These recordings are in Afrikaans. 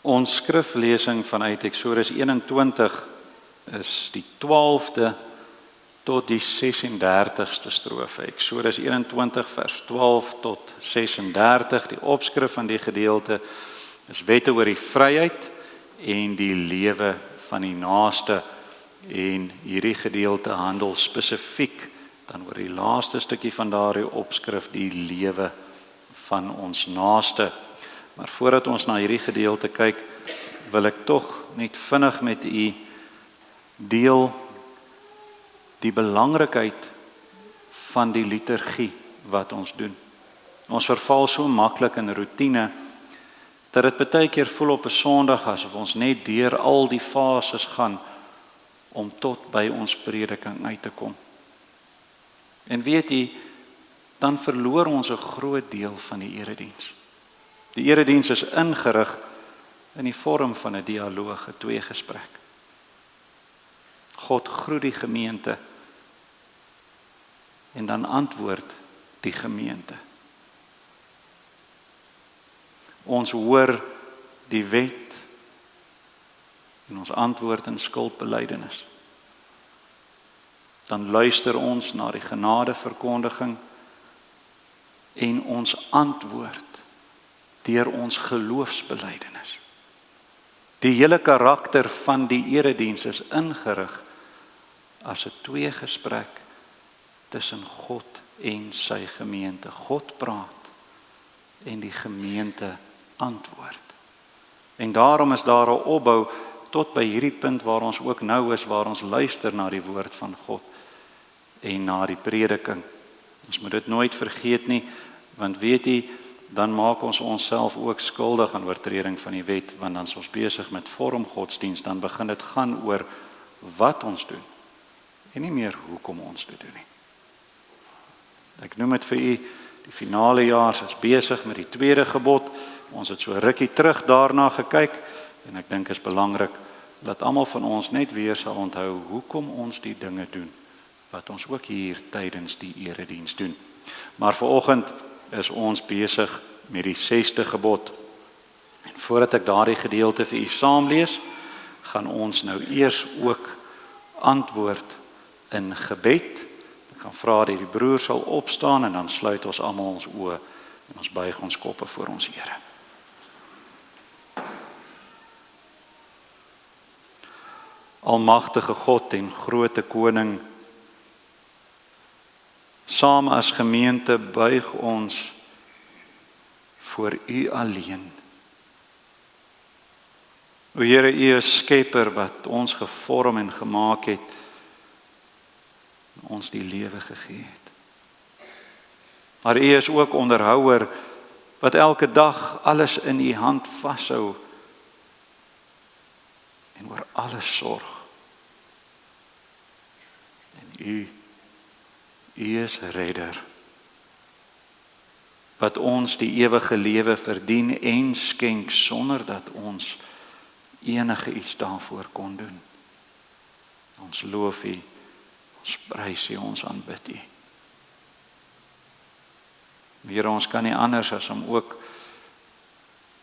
Ons skriflesing vanuit Eksodus 21 is die 12de tot die 36ste strofe. Eksodus 21 vers 12 tot 36, die opskrif van die gedeelte is wette oor die vryheid en die lewe van die naaste. En hierdie gedeelte handel spesifiek dan oor die laaste stukkie van daardie opskrif, die lewe van ons naaste. Maar voordat ons na hierdie gedeelte kyk, wil ek tog net vinnig met u deel die belangrikheid van die liturgie wat ons doen. Ons verval so maklik in roetine, dat dit baie keer voel op 'n Sondag asof ons net deur al die fases gaan, om tot by ons prediking uit te kom. En weet jy, dan verloor ons 'n groot deel van die erediens. Die erediens is ingerig in die vorm van 'n dialoog, 'n tweegesprek. God groet die gemeente en dan antwoord die gemeente. Ons hoor die wet en ons antwoord in skuldbelydenis. Dan luister ons na die genadeverkondiging en ons antwoord deur ons geloofsbelydenis. Die hele karakter van die erediens is ingerig as 'n tweegesprek tussen God en sy gemeente. God praat en die gemeente antwoord. En daarom is daar 'n opbou tot by hierdie punt waar ons ook nou is, waar ons luister na die woord van God en na die prediking. Ons moet dit nooit vergeet nie, want weet jy, dan maak ons onsself ook skuldig aan oortreding van die wet, want dan is ons besig met vormgodsdienst, dan begin dit gaan oor wat ons doen, en nie meer hoekom ons dit doen nie. Ek noem dit vir u, die finale jaar is besig met die tweede gebod, ons het so rukkie terug daarna gekyk, en ek dink is belangrik, dat almal van ons net weer sal onthou, hoekom ons die dinge doen, wat ons ook hier tydens die erediens doen. Maar vanoggend is ons besig met die 6de gebod. En voordat ek daardie gedeelte vir u saamlees, gaan ons nou eers ook antwoord in gebed. Ek gaan vra dat die broer sal opstaan en dan sluit ons almal ons oë en ons buig ons koppe voor ons Here. Almagtige God en grote koning, saam as gemeente buig ons voor u alleen. O Here, u is skepper wat ons gevorm en gemaak het, en ons die lewe gegee het. Maar u is ook onderhouer wat elke dag alles in u hand vashou en oor alles sorg. En u is redder, wat ons die ewige lewe verdien en skenk sonder dat ons enige iets daarvoor kon doen. Ons loof u, ons prys u, ons aanbid u. Here, ons kan nie anders as om ook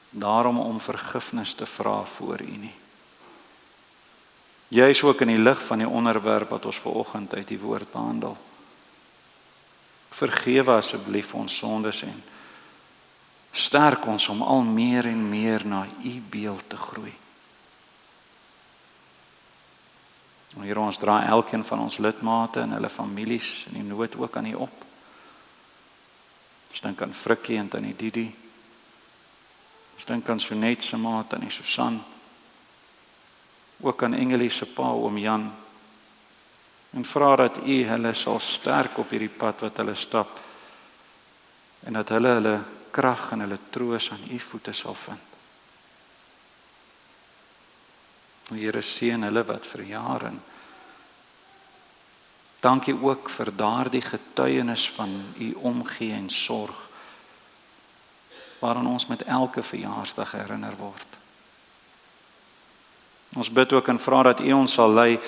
daarom om vergifnis te vra voor u nie. Jy is ook in die lig van die onderwerp wat ons vanoggend uit die woord behandel. Vergewe asseblief ons sondes en sterk ons om al meer en meer na u beeld te groei. Here, ons dra elkeen van ons lidmate en hulle families in die nood ook aan u op. Ons dink aan Frikkie en aan die Didi. Ons dink aan Sonet se maat en die Susan. Ook aan Engelie se pa, oom Jan. En vra dat u hulle sal sterk op hierdie pad wat hulle stap. En dat hulle krag en hulle troos aan u voete sal vind. O Here, seën hulle wat verjaar en dankie ook vir daardie getuienis van u omgee en sorg, waaraan ons met elke verjaarsdag herinner word. Ons bid ook en vra dat u ons sal lei,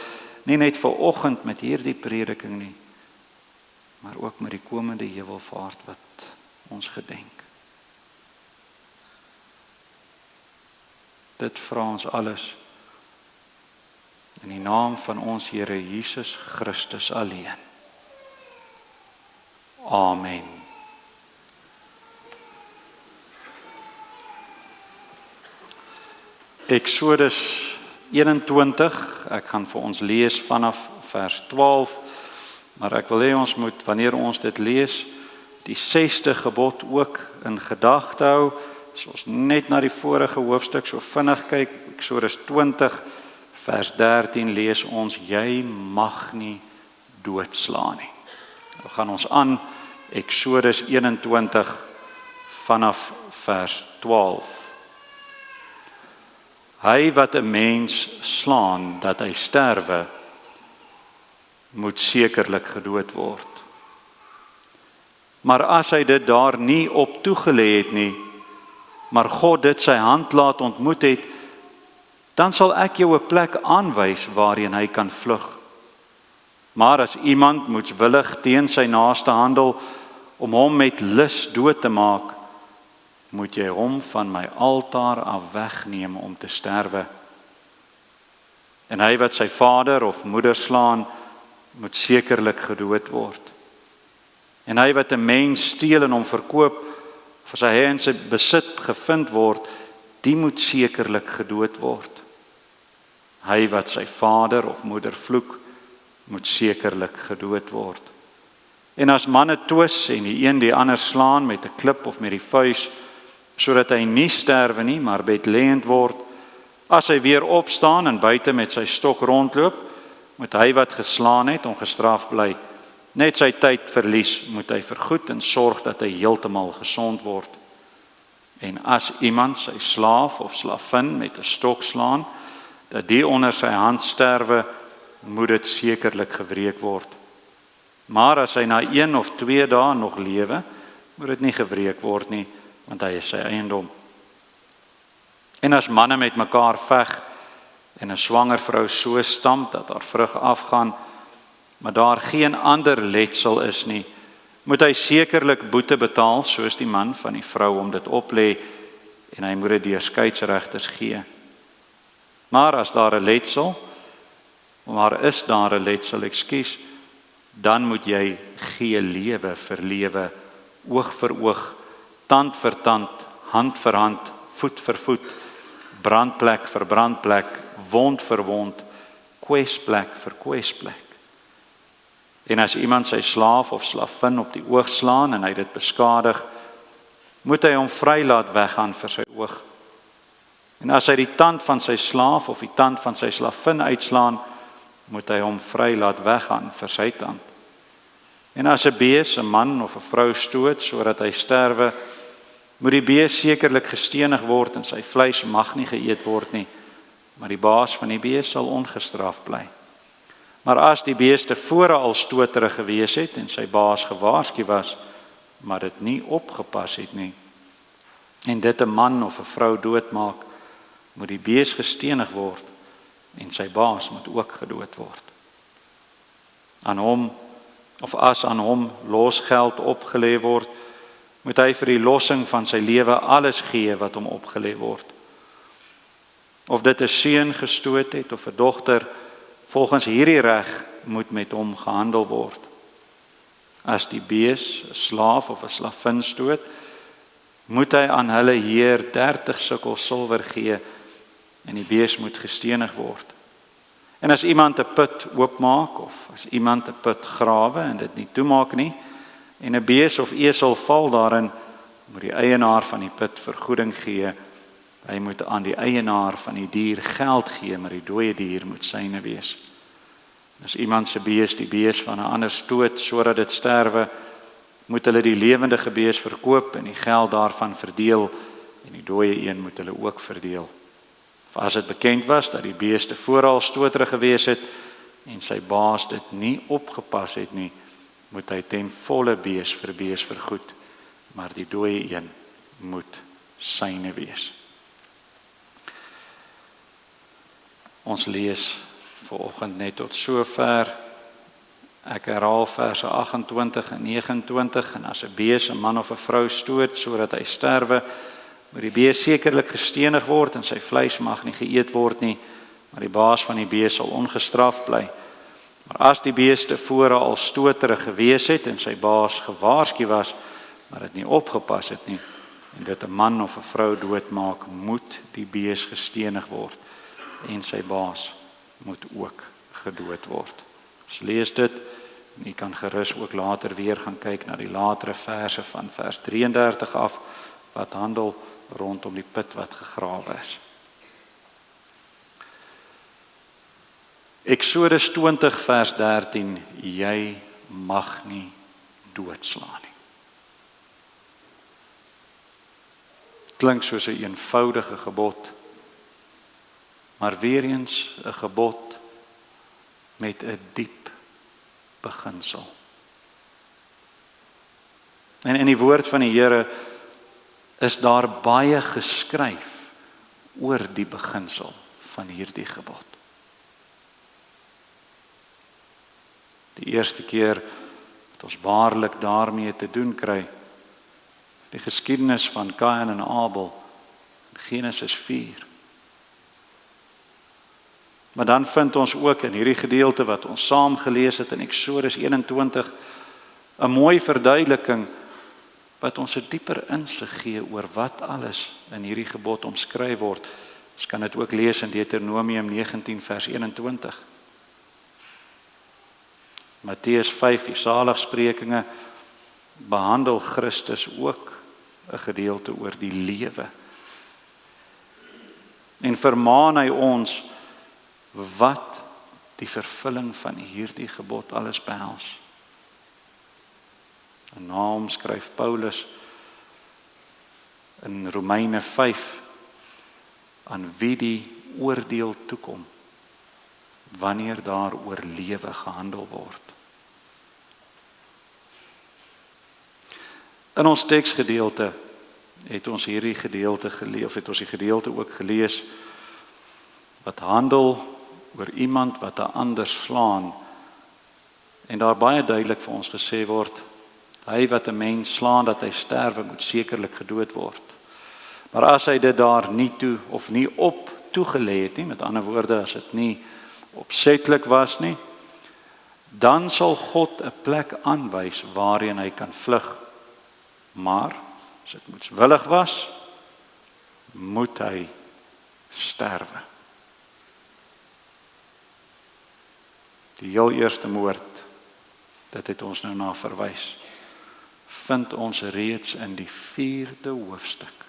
nie net vanoggend met hierdie prediking nie, maar ook met die komende hemelvaart wat ons gedenk. Dit vra ons alles in die naam van ons Here Jesus Christus alleen. Amen. Eksodus 21, ek gaan vir ons lees vanaf vers 12, maar ek wil hê ons moet, wanneer ons dit lees, die 6de gebod ook in gedagte hou. As ons net na die vorige hoofstuk so vinnig kyk, Eksodus 20, vers 13 lees ons, jy mag nie doodslaan nie. Nou gaan ons aan, Eksodus 21, vanaf vers 12. Hy wat 'n mens slaan dat hy sterwe, moet sekerlik gedood word. Maar as hy dit daar nie op toegelê het nie, maar God dit sy hand laat ontmoet het, dan sal ek jou 'n plek aanwys waarheen hy kan vlug. Maar as iemand moedswillig teen sy naaste handel om hom met lus dood te maak, moet jy hom van my altaar af wegneem om te sterwe. En hy wat sy vader of moeder slaan, moet sekerlik gedood word. En hy wat 'n mens steel en hom verkoop, vir sy en sy besit gevind word, die moet sekerlik gedood word. Hy wat sy vader of moeder vloek, moet sekerlik gedood word. En as manne twis en die een die ander slaan met 'n klip of met die vuis, sodat hy nie sterwe nie, maar bedlêend word, as hy weer opstaan en buite met sy stok rondloop, moet hy wat geslaan het ongestraf bly. Net sy tyd verlies, moet hy vergoed en sorg dat hy heeltemal gesond word. En as iemand sy slaaf of slavin met 'n stok slaan, dat die onder sy hand sterwe, moet dit sekerlik gewreek word. Maar as hy na 1 of 2 dae nog lewe, moet dit nie gewreek word nie, want hy is sy eiendom. En as manne met mekaar veg en 'n swanger vrou so stamp dat haar vrug afgaan, maar daar geen ander letsel is nie, moet hy sekerlik boete betaal, soos die man van die vrou hom dit oplê, en hy moet dit deur skeidsregters gee. Maar as daar 'n letsel, dan moet jy gee lewe vir lewe, oog vir oog, tand vir tand, hand vir hand, voet vir voet, brandplek vir brandplek, wond vir wond, kwesplek vir kwesplek. En as iemand sy slaaf of slavin op die oog slaan en hy dit beskadig, moet hy hom vry laat weggaan vir sy oog. En as hy die tand van sy slaaf of die tand van sy slavin uitslaan, moet hy hom vry laat weggaan vir sy tand. En as 'n bees 'n man of 'n vrou stoot sodat hy sterwe, moet die bees sekerlik gestenig word en sy vleis mag nie geëet word nie, maar die baas van die bees sal ongestraf bly. Maar as die bees tevore al stoterig gewees het en sy baas gewaarsku was, maar dit nie opgepas het nie, en dit 'n man of 'n vrou doodmaak, moet die bees gestenig word en sy baas moet ook gedood word. As aan hom losgeld opgelê word, moet hy vir die lossing van sy lewe alles gee wat hom opgelê word. Of dit 'n seun gestoot het of 'n dogter, volgens hierdie reg moet met hom gehandel word. As die bees 'n slaaf of 'n slavin stoot, moet hy aan hulle heer 30 sikkel silwer gee en die bees moet gestenig word. En as iemand 'n put oopmaak of as iemand 'n put grawe en dit nie toemaak nie, en 'n bees of esel val daarin, moet die eienaar van die put vergoeding gee. Hy moet aan die eienaar van die dier geld gee, maar die dooie dier moet syne wees. As iemand se bees die bees van 'n ander stoot sodat dit sterwe, moet hulle die lewendige bees verkoop en die geld daarvan verdeel, en die dooie een moet hulle ook verdeel. Of as dit bekend was dat die bees tevore al stoterig gewees het en sy baas dit nie opgepas het nie, moet hy ten volle bees vir bees vergoed, maar die dooie een moet syne wees. Ons lees vanoggend net tot sover. Ek herhaal verse 28 en 29, en as 'n bees 'n man of 'n vrou stoot sodat hy sterwe, moet die bees sekerlik gestenig word en sy vleis mag nie geëet word nie, maar die baas van die bees sal ongestraf bly. Maar as die bees tevore al stoterig gewees het en sy baas gewaarsku was, maar dit nie opgepas het nie, en dit 'n man of 'n vrou doodmaak, moet die bees gestenig word en sy baas moet ook gedood word. Ons lees dit, en jy kan gerus ook later weer gaan kyk na die latere verse van vers 33 af, wat handel rondom die put wat gegrawe is. Eksodus 20 vers 13, jy mag nie doodslaan nie. Klink soos 'n eenvoudige gebod, maar weer eens 'n gebod met 'n diep beginsel. En in die woord van die Here is daar baie geskryf oor die beginsel van hierdie gebod. Die eerste keer dat ons waarlik daarmee te doen kry, is die geskiedenis van Kain en Abel in Genesis 4. Maar dan vind ons ook in hierdie gedeelte wat ons saam gelees het in Eksodus 21 'n mooi verduideliking wat ons 'n dieper insig gee oor wat alles in hierdie gebod omskryf word. Ons kan dit ook lees in Deuteronomium 19 vers 21. Matteus 5, die saligsprekinge, behandel Christus ook 'n gedeelte oor die lewe. En vermaan hy ons wat die vervulling van hierdie gebod alles behels. En naam skryf Paulus in Romeine 5 aan wie die oordeel toekom wanneer daar oor lewe gehandel word. In ons teksgedeelte het ons hierdie gedeelte gelees, of het ons die gedeelte ook gelees wat handel oor iemand wat 'n ander slaan, en daar baie duidelik vir ons gesê word, hy wat 'n mens slaan dat hy sterwe, moet sekerlik gedood word. Maar as hy dit daar nie toe of nie op toegelê het nie, met ander woorde, as dit nie opsetlik was nie, dan sal God 'n plek aanwys waarheen hy kan vlug. Maar as dit moetswillig was, moet hy sterwe. Die heel eerste moord, dit het ons nou na verwys, vind ons reeds in die 4de hoofstuk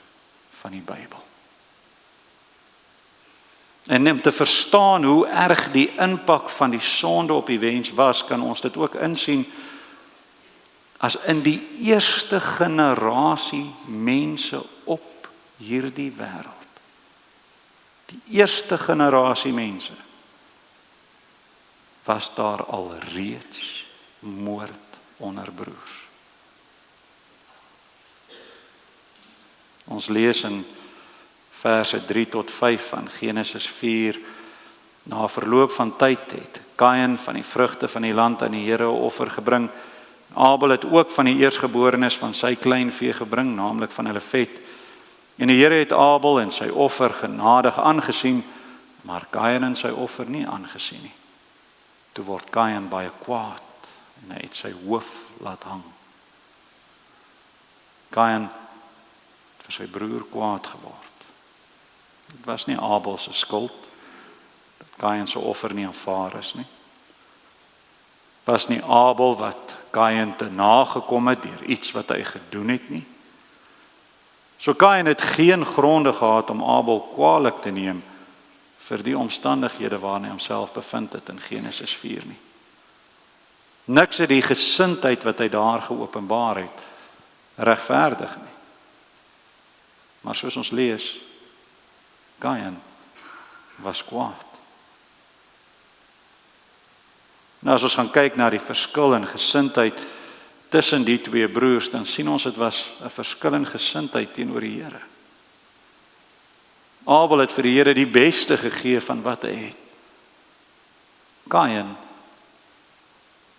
van die Bybel. En om te verstaan hoe erg die impak van die sonde op die mens was, kan ons dit ook insien as in die eerste generasie mense op hierdie wêreld. Die eerste generasie mense was daar al reeds moord onder broers. Ons lees in verse 3 tot 5 van Genesis 4, na verloop van tyd het Kain van die vrugte van die land aan die Here 'n offer gebring. Abel het ook van die eersgeborenes van sy kleinvee gebring, naamlik van hulle vet. En die Here het Abel en sy offer genadig aangesien, maar Kain en sy offer nie aangesien nie. Toe word Kain baie kwaad en hy het sy hoof laat hang. Kain het vir sy broer kwaad geword. Dit was nie Abel se skuld dat Kain se offer nie aanvaar is nie. Dit was nie Abel wat Kain te nagekom het deur iets wat hy gedoen het nie. So Kain het geen gronde gehad om Abel kwaadlik te neem vir die omstandighede waarin hy homself bevind het in Genesis 4 nie. Niks het die gesindheid wat hy daar geopenbaar het regverdig nie. Maar soos ons lees, Kain was kwaad. Nou as ons gaan kyk na die verskil in gesindheid tussen die twee broers, dan sien ons dit was 'n verskil in gesindheid teenoor die Here. Abel het vir die Here die beste gegee van wat hy het. Kain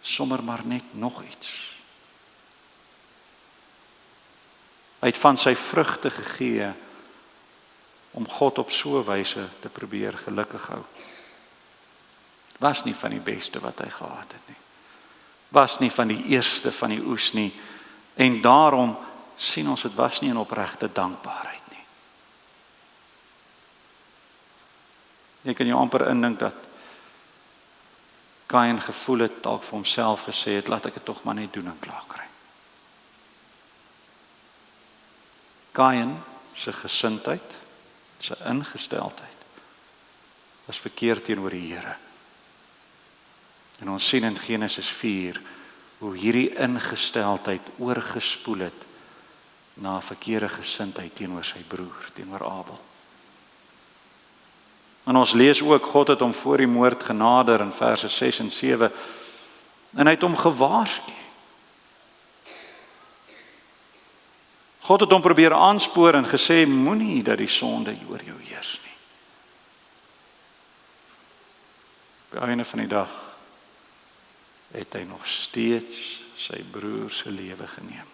sommer maar net nog iets. Hy het van sy vrugte gegee om God op so 'n wyse te probeer gelukkig hou. Was nie van die beste wat hy gehad het nie. Was nie van die eerste van die oes nie. En daarom sien ons, dit was nie in opregte dankbaarheid nie. Jy kan jou amper indink dat Kain gevoel het, dalk vir homself gesê het, laat ek dit tog maar net doen en klaar kry. Kain se gesindheid, sy ingesteldheid, was verkeerd teenoor die Here. En ons sien in Genesis 4 hoe hierdie ingesteldheid oorgespoel het na 'n verkeerde gesindheid teenoor sy broer, teenoor Abel. En ons lees ook, God het hom voor die moord genader in verse 6 en 7 en hy het hom gewaarsku. God het hom probeer aanspoor en gesê, moenie dat die sonde oor jou heers nie. Op die einde van die dag het hy nog steeds sy broer se lewe geneem.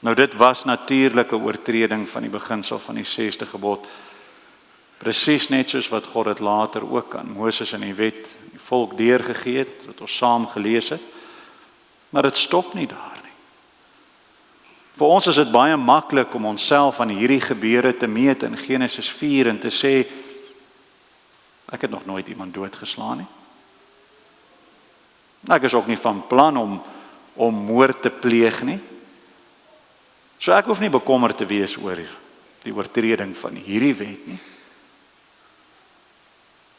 Nou dit was natuurlik 'n oortreding van die beginsel van die 6de gebod. Presies net soos wat God dit later ook aan Moses in die wet die volk deurgegee het, wat ons saam gelees het. Maar dit stop nie daar nie. Vir ons is dit baie maklik om onsself aan hierdie gebeure te meet in Genesis 4 en te sê, ek het nog nooit iemand doodgeslaan nie. Ek is ook nie van plan om moord te pleeg nie. So ek hoef nie bekommerd te wees oor die oortreding van hierdie wet nie.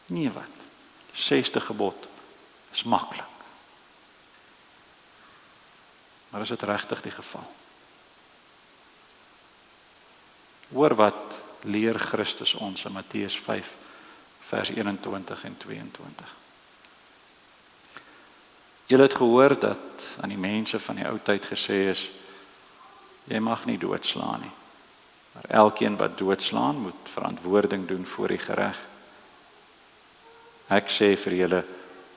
Nee wat, 6de gebod is maklik. Maar is dit regtig die geval? Hoor wat leer Christus ons in Matteus 5 vers 21 en 22. Julle het gehoor dat aan die mense van die ou tyd gesê is, jy mag nie doodslaan nie. Maar elkeen wat doodslaan moet verantwoording doen voor die reg. Ek sê vir julle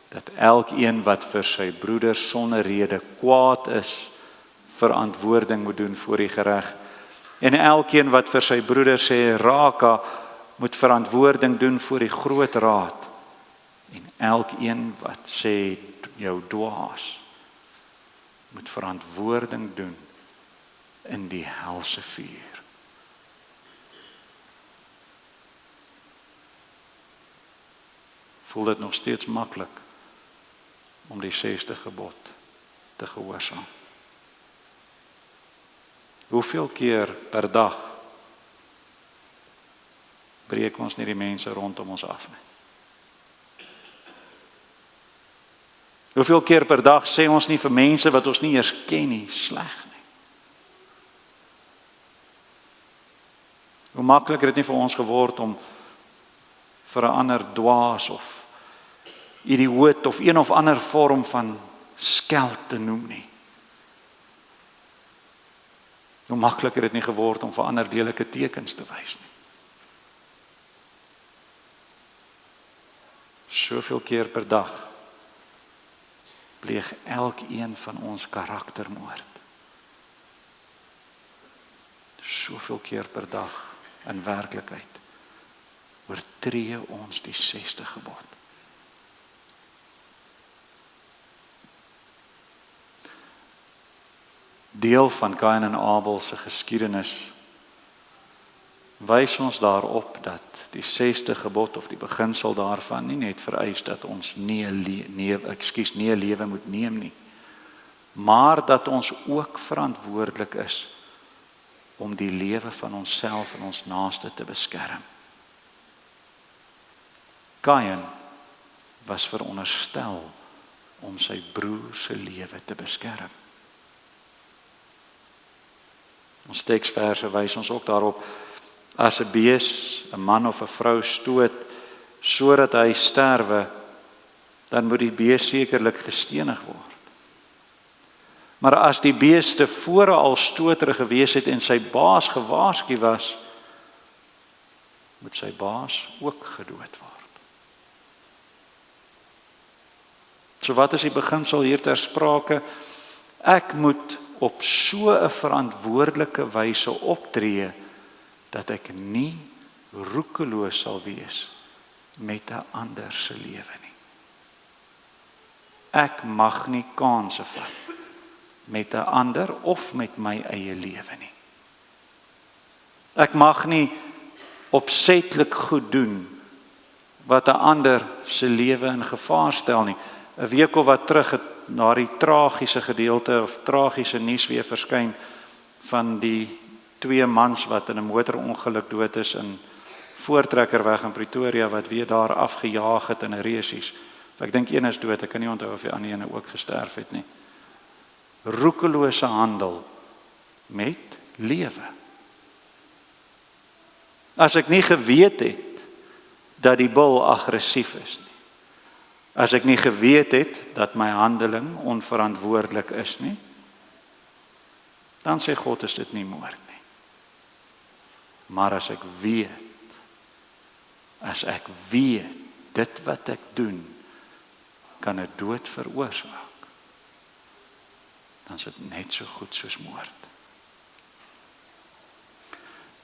dat elkeen wat vir sy broeder sonder rede kwaad is, verantwoording moet doen voor die reg. En elkeen wat vir sy broeder sê raka, moet verantwoording doen voor die groot raad. En elkeen wat sê jou dwaas, moet verantwoording doen in die helse vuur. Voel dit nog steeds maklik om die 6de gebod te gehoorsaam? Hoeveel keer per dag breek ons nie die mense rondom ons af nie? Hoeveel keer per dag sê ons nie vir mense wat ons nie eers ken nie, sleg nie? Hoe maklik het dit nie vir ons geword om vir 'n ander dwaas of idioot of een of ander vorm van skeld te noem nie? Hoe maklik het dit nie geword om vir ander lelike tekens te wys nie? Soveel keer per dag pleeg elkeen van ons karaktermoord. Soveel keer per dag in werklikheid oortree ons die 6de gebod. Deel van Kain en Abel se geskiedenis wys ons daarop dat die 6de gebod of die beginsel daarvan nie net vereis dat ons nie 'n lewe moet neem nie, maar dat ons ook verantwoordelik is om die lewe van onsself en ons naaste te beskerm. Kain was veronderstel om sy broer se lewe te beskerm. Ons teksverse wys ons ook daarop, as 'n bees 'n man of 'n vrou stoot sodat hy sterwe, dan moet die bees sekerlik gestenig word. Maar as die bees tevore al stoterig gewees het en sy baas gewaarsku was, moet sy baas ook gedood word. So wat is die beginsel hier ter sprake? Ek moet op so 'n verantwoordelike wyse optree dat ek nie roekeloos sal wees met 'n ander se lewe nie. Ek mag nie kanse vat met 'n ander of met my eie lewe nie. Ek mag nie opsetlik goed doen wat 'n ander se lewe in gevaar stel nie. 'n week of wat terug het na die tragiese gedeelte of tragiese nuus weer verskyn van die 2 mans wat in 'n motorongeluk dood is in Voortrekkerweg in Pretoria wat weer daar afgejaag het in 'n resies. Ek dink een is dood, ek kan nie onthou of die ander ene ook gesterf het nie. Roekelose handel met lewe. As ek nie geweet het dat die bul aggressief is nie. As ek nie geweet het dat my handeling onverantwoordelik is nie, dan sê God is dit nie moord nie. Maar as ek weet dit wat ek doen kan 'n dood veroorsaak, dan is dit net so goed soos moord.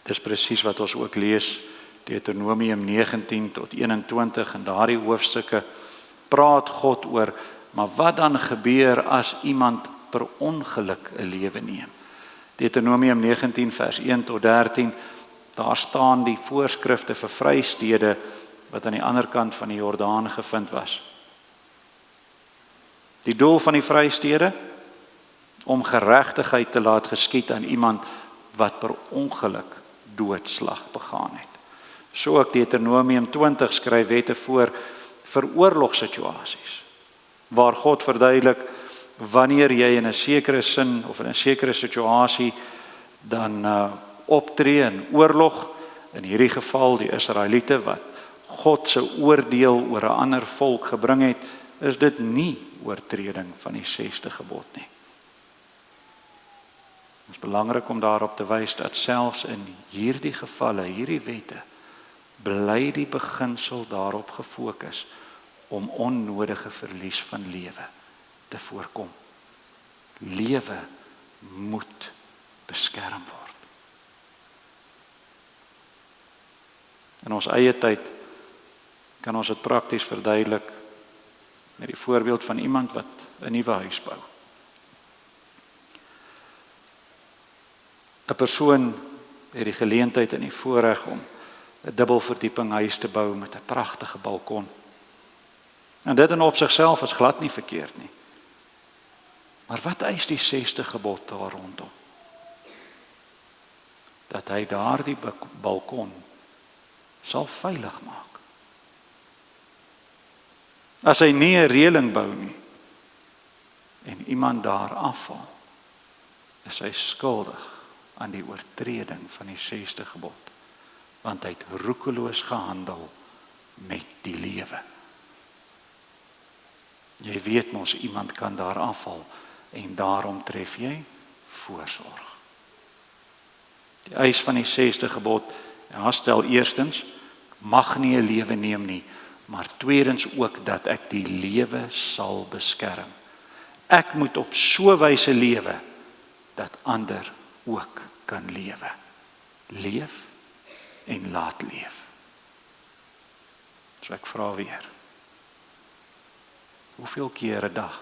Dis presies wat ons ook lees Deuteronomium 19 tot 21 en daardie hoofstukke praat God oor, maar wat dan gebeur as iemand per ongeluk 'n lewe neem? Deuteronomium 19 vers 1 tot 13, daar staan die voorskrifte vir vrystede wat aan die ander kant van die Jordaan gevind was. Die doel van die vrystede? Om geregtigheid te laat geskied aan iemand wat per ongeluk doodslag begaan het. So ook Deuteronomium 20 skryf wette voor vir oorlogssituasies, waar God verduidelik, wanneer jy in 'n sekere sin of in 'n sekere situasie dan optree in oorlog, in hierdie geval die Israeliete wat God se oordeel oor 'n ander volk gebring het, is dit nie oortreding van die 6de gebod nie. Het is belangrik om daarop te wys dat selfs in hierdie gevalle, hierdie wette, bly die beginsel daarop gefokus om onnodige verlies van lewe te voorkom. Lewe moet beskerm word. In ons eie tyd kan ons dit prakties verduidelik met die voorbeeld van iemand wat 'n nuwe huis bou. 'n Persoon het die geleentheid en die voorreg om 'n dubbelverdieping huis te bou met 'n pragtige balkon. En dit in op sigself is glad nie verkeerd nie. Maar wat eis die 6de gebod daar rondom? Dat hy daardie balkon sal veilig maak. As hy nie 'n reëling bou nie en iemand daar afval, is hy skuldig aan die oortreding van die 6de gebod, want hy het roekeloos gehandel met die lewe. Jy weet mos, iemand kan daar afval en daarom tref jy voorsorg. Die eis van die 6de gebod, ja, stel eerstens, mag nie 'n lewe neem nie, maar tweedens ook dat ek die lewe sal beskerm. Ek moet op so 'n wyse lewe dat ander ook kan lewe. Leef en laat leef. So ek vra weer. Hoeveel keer 'n dag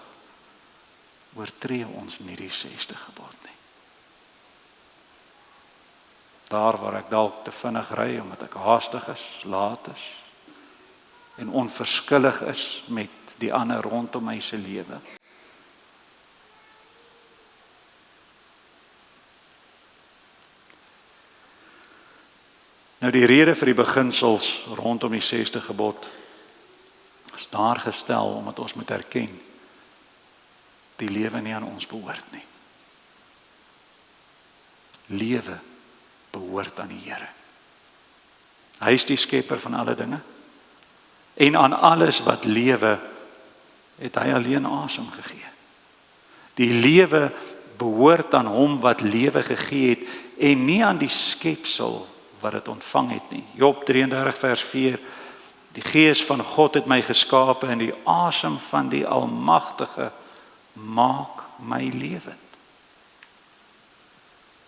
oortree ons nie die 6de gebod nie? Daar waar ek dalk te vinnig ry omdat ek haastig is, laat is en onverskillig is met die ander rondom my se lewe. Nou die rede vir die beginsels rondom die 6de gebod is daar gestel omdat ons moet erken die lewe nie aan ons behoort nie. Lewe behoort aan die Here. Hy is die skepper van alle dinge. En aan alles wat lewe, het hy alleen asem gegee. Die lewe behoort aan hom wat lewe gegee het en nie aan die skepsel wat dit ontvang het nie. Job 33 vers 4, die Gees van God het my geskape en die asem van die Almagtige maak my lewend.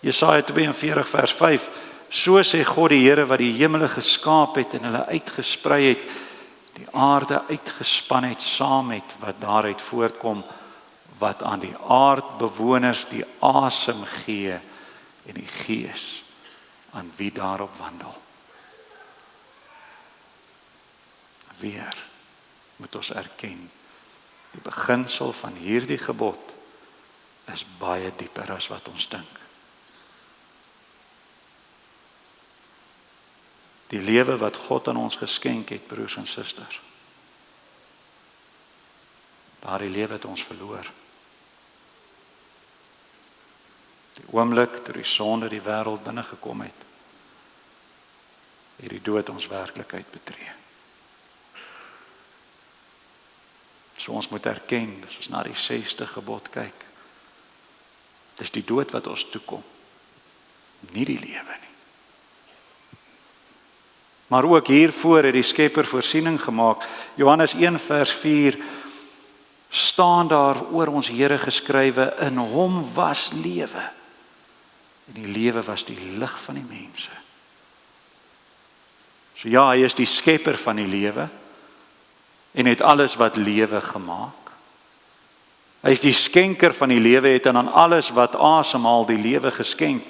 Jesaja 42 vers 5, So sê God die Here wat die hemele geskaap het en hulle uitgesprei het, die aarde uitgespan het saam met wat daaruit voortkom, wat aan die aardbewoners die asem gee en die gees aan wie daarop wandel. Weer moet ons erken, die beginsel van hierdie gebod is baie dieper as wat ons dink. Die lewe wat God aan ons geskenk het, broers en susters, daardie lewe het ons verloor. Die oomblik toe die sonde die wêreld binnegekom het, het die dood ons werklikheid betree. So ons moet erken, as ons na die 6de gebod kyk, dis die dood wat ons toekom, nie die lewe nie. Maar ook hiervoor het die Skepper voorsiening gemaak. Johannes 1 vers 4 staan daar oor ons Here geskrywe, in hom was lewe. En die lewe was die lig van die mense. So ja, hy is die Skepper van die lewe en het alles wat lewe gemaak. Hy is die skenker van die lewe, het aan alles wat asemhaal die lewe geskenk.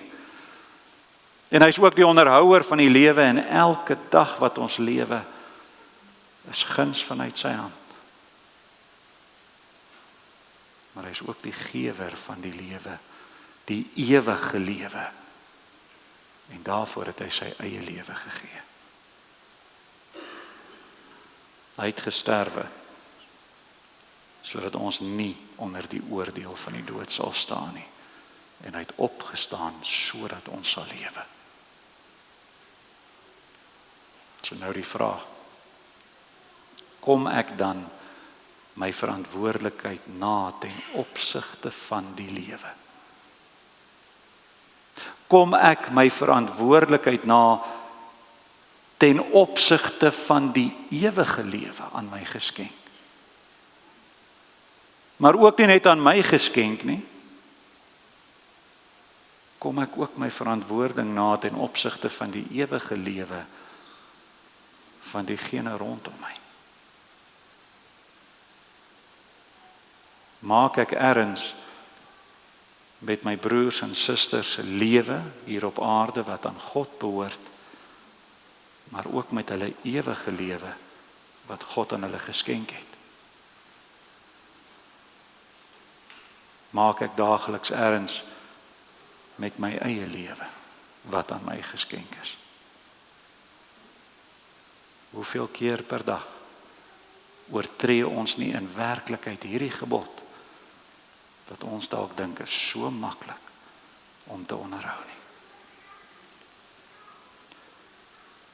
En hy is ook die onderhouer van die lewe en elke dag wat ons lewe is guns vanuit sy hand. Maar hy is ook die gewer van die lewe, die ewige lewe. En daarvoor het hy sy eie lewe gegee. Hy het gesterwe, sodat ons nie onder die oordeel van die dood sal staan nie. En hy het opgestaan, sodat ons sal lewe. So nou die vraag, kom ek dan my verantwoordelikheid na ten opsigte van die lewe? Kom ek my verantwoordelikheid na ten opsigte van die ewige lewe aan my geskenk? Maar ook nie net aan my geskenk nie. Kom ek ook my verantwoording na ten opsigte van die ewige lewe van diegene rondom my? Maak ek erns met my broers en susters se lewe hier op aarde wat aan God behoort, maar ook met hulle ewige lewe wat God aan hulle geskenk het? Maak ek daagliks erns met my eie lewe wat aan my geskenk is? Hoeveel keer per dag oortree ons nie in werklikheid hierdie gebod, wat ons dalk dink is so maklik om te onderhou nie?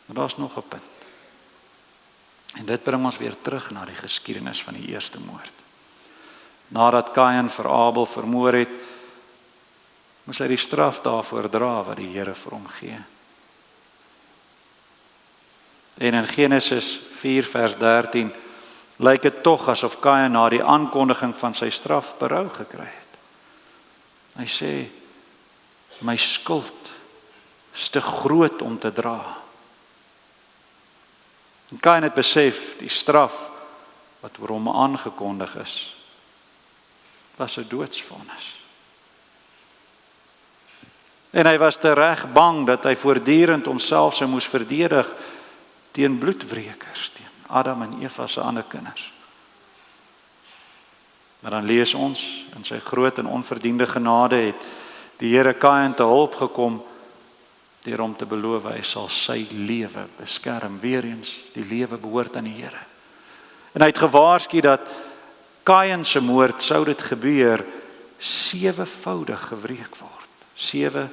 Maar daar's nog 'n punt. En dit bring ons weer terug na die geskiedenis van die eerste moord. Nadat Kain vir Abel vermoor het, moes hy die straf daarvoor dra wat die Here vir hom gee. En in Genesis 4 vers 13 lyk dit tog asof Kain na die aankondiging van sy straf berou gekry het. Hy sê, my skuld is te groot om te dra. En Kain het besef, die straf wat oor hom aangekondig is, was 'n doodsvonnis. En hy was tereg bang dat hy voortdurend homself sou moes verdedig teen bloedwrekers, teen Adam en Eva se ander kinders. Maar dan lees ons, in sy groot en onverdiende genade het die Here Kain te hulp gekom deur hom te beloof hy sal sy lewe beskerm. Weer eens, die lewe behoort aan die Here. En hy het gewaarsku dat Kain se moord sou dit gebeur 7voudig gewreek word. 7,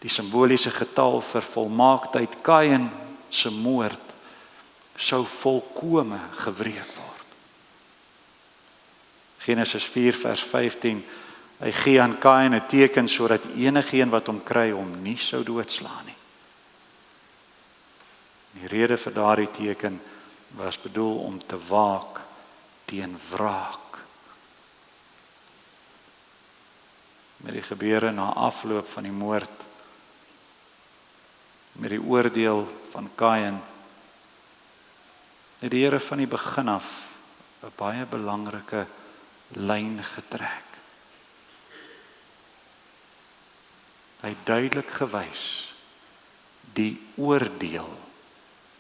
die simboliese getal vir volmaaktheid. Kain se moord sou volkome gewreek word. Genesis 4 vers 15, hy gee aan Kain 'n teken sodat enigeen wat hom kry hom nie sou doodslaan nie. Die rede vir daardie teken was bedoel om te waak teen wraak. Met die gebeure na afloop van die moord met die oordeel van Kain, het die Here van die begin af 'n baie belangrike lyn getrek. Hy het duidelik gewys, die oordeel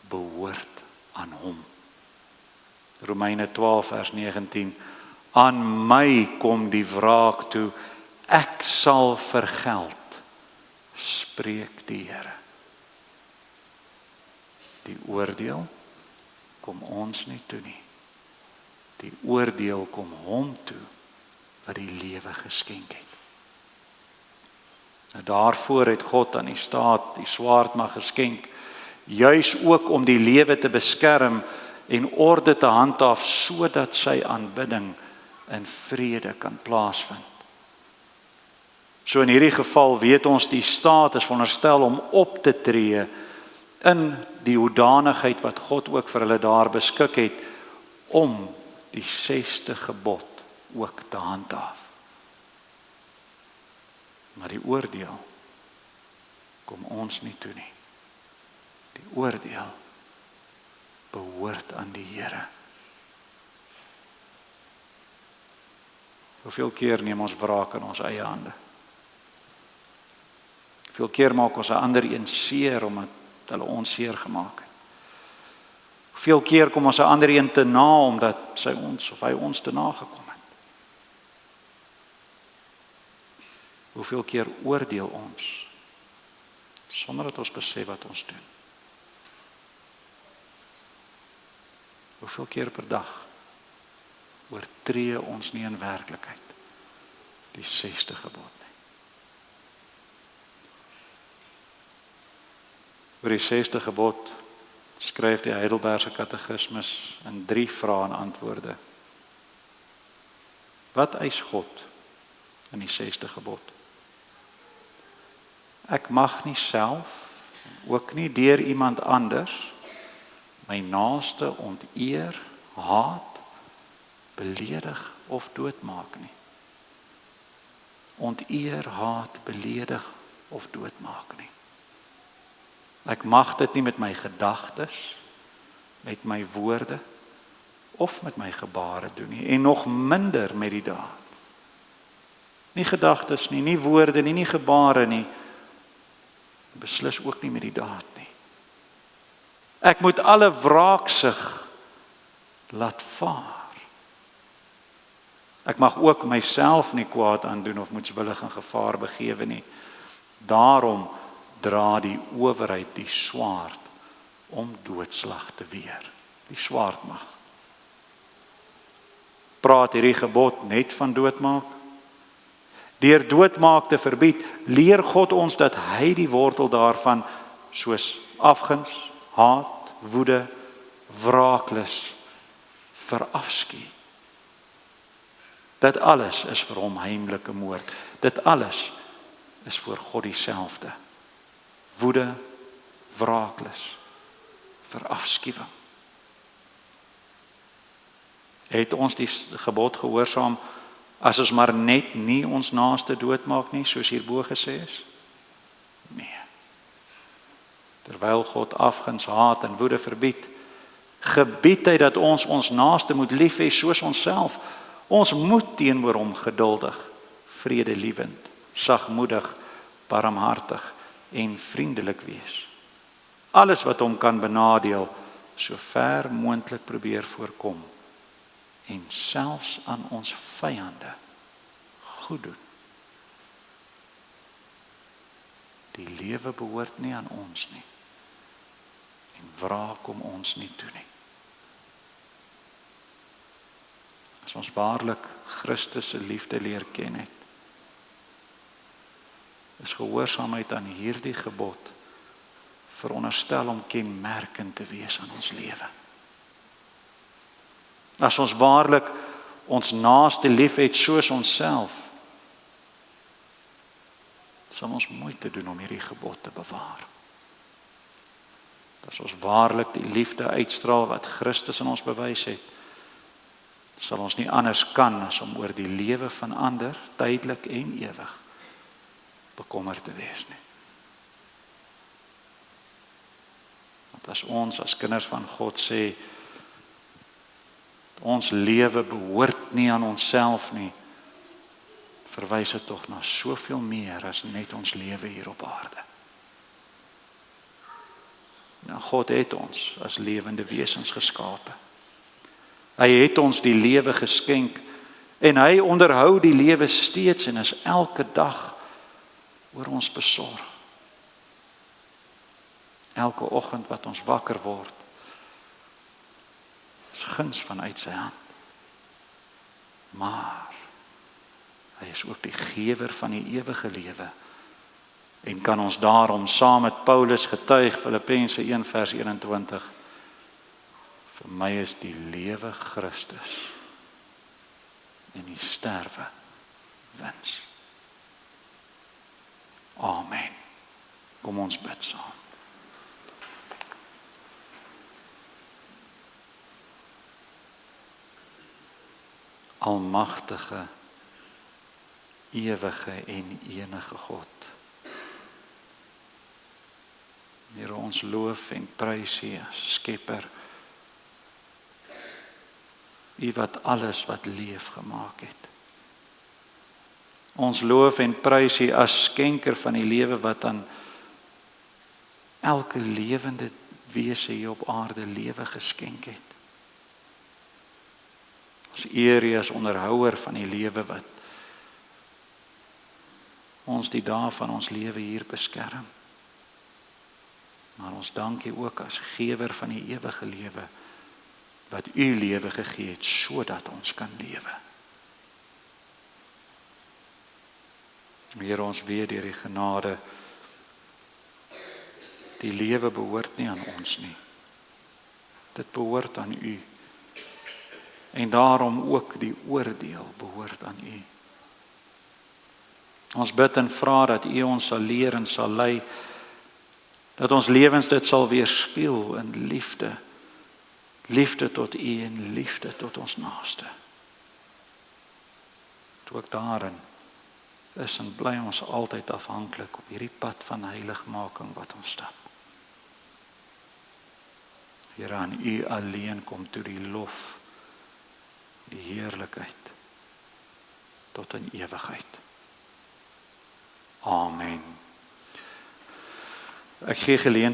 behoort aan hom. Romeine 12 vers 19, aan my kom die wraak toe, ek sal vergeld, spreek die Here. Die oordeel kom ons nie toe nie. Die oordeel kom hom toe, wat die lewe geskenk het. Nou daarvoor het God aan die staat die swaardmag geskenk, juis ook om die lewe te beskerm en orde te handhaaf, sodat sy aanbidding in vrede kan plaasvind. So in hierdie geval weet ons die staat is veronderstel om op te tree in die hoedanigheid wat God ook vir hulle daar beskik het, om die 6de gebod ook te handhaaf. Maar die oordeel kom ons nie toe nie. Die oordeel behoort aan die Here. Hoeveel keer neem ons wraak in ons eie hande? Hoeveel keer maak ons 'n ander een seer omdat hulle ons seer gemaak het? Hoeveel keer kom ons 'n ander een te na omdat hy ons te na gekom het? Hoeveel keer oordeel ons sonder dat ons besef wat ons doen? Hoeveel keer per dag oortree ons nie in werklikheid die 6de gebod nie? Oor die 6de gebod skryf die Heidelbergse Katekismus in 3 vrae en antwoorde. Wat eis God in die 6de gebod? Ek mag nie self, ook nie deur iemand anders, my naaste onteer, haat, beledig of doodmaak nie. Onteer, haat, beledig of doodmaak nie. Ek mag dit nie met my gedagtes, met my woorde of met my gebare doen nie, en nog minder met die daad. Nie gedagtes nie, nie woorde nie, nie gebare nie, beslis ook nie met die daad nie. Ek moet alle wraaksug laat vaar. Ek mag ook myself nie kwaad aandoen of moedswillig in gevaar begewe nie. Daarom dra die owerheid die swaard om doodslag te weer. Die swaardmag. Praat hierdie gebod net van doodmaak? Deur doodmaak te verbied, leer God ons dat hy die wortel daarvan, soos afguns, haat, woede, wraaklus, verafskie. Dit alles is vir hom heimlike moord. Dit alles is voor God dieselfde. Woede, wraaklus, verafskiewing. Het ons die gebod gehoorsaam as ons maar net nie ons naaste doodmaak nie, soos hierbo gesê is? Nee. Terwyl God afguns, haat en woede verbied, gebied hy dat ons ons naaste moet lief hê soos onsself. Ons moet teenoor hom geduldig, vredelievend, sagmoedig, barmhartig en vriendelik wees. Alles wat hom kan benadeel, so ver moontlik probeer voorkom en selfs aan ons vyande goed doen. Die lewe behoort nie aan ons nie. En wraak kom ons nie toe nie. As ons waarlik Christus se liefde leer ken het, is gehoorsaamheid aan hierdie gebod veronderstel om kenmerkend te wees aan ons lewe. As ons waarlik ons naaste liefhet soos onsself, sal ons moeite doen om hierdie gebod te bewaar. As ons waarlik die liefde uitstraal wat Christus in ons bewys het, sal ons nie anders kan as om oor die lewe van ander, tydelik en ewig, bekommerd te wees nie. Want as ons as kinders van God sê, ons lewe behoort nie aan onsself nie, verwys dit tog na soveel meer as net ons lewe hier op aarde. Nou, God het ons as lewende wesens geskape. Hy het ons die lewe geskenk en hy onderhou die lewe steeds en is elke dag oor ons besorg. Elke oggend wat ons wakker word, is guns vanuit sy hand. Maar hy is ook die gewer van die ewige lewe en kan ons daarom saam met Paulus getuig, Filippense 1 vers 21, vir my is die lewe Christus en die sterwe wins. Amen. Kom ons bid saam. Almagtige, ewige en enige God. Here, ons loof en prys U as Skepper. U wat alles wat leef gemaak het. Ons loof en prys U as skenker van die lewe wat aan elke lewende wese hier op aarde lewe geskenk het. Ons eer U as onderhouer van die lewe wat ons die dae van ons lewe hier beskerm. Maar ons dank U ook as gewer van die ewige lewe wat U lewe gegee het sodat ons kan lewe. Here, ons weet deur die genade, die lewe behoort nie aan ons nie. Dit behoort aan U. En daarom ook die oordeel behoort aan U. Ons bid en vra dat U ons sal leer en sal lei, dat ons lewens dit sal weerspieël in liefde. Liefde tot U en liefde tot ons naaste. Toe ook daarin is en bly ons altyd afhanklik op hierdie pad van heiligmaking wat ons stap. Here, aan U alleen kom toe die lof, die heerlikheid tot in ewigheid. Amen. Ek gee geleentheid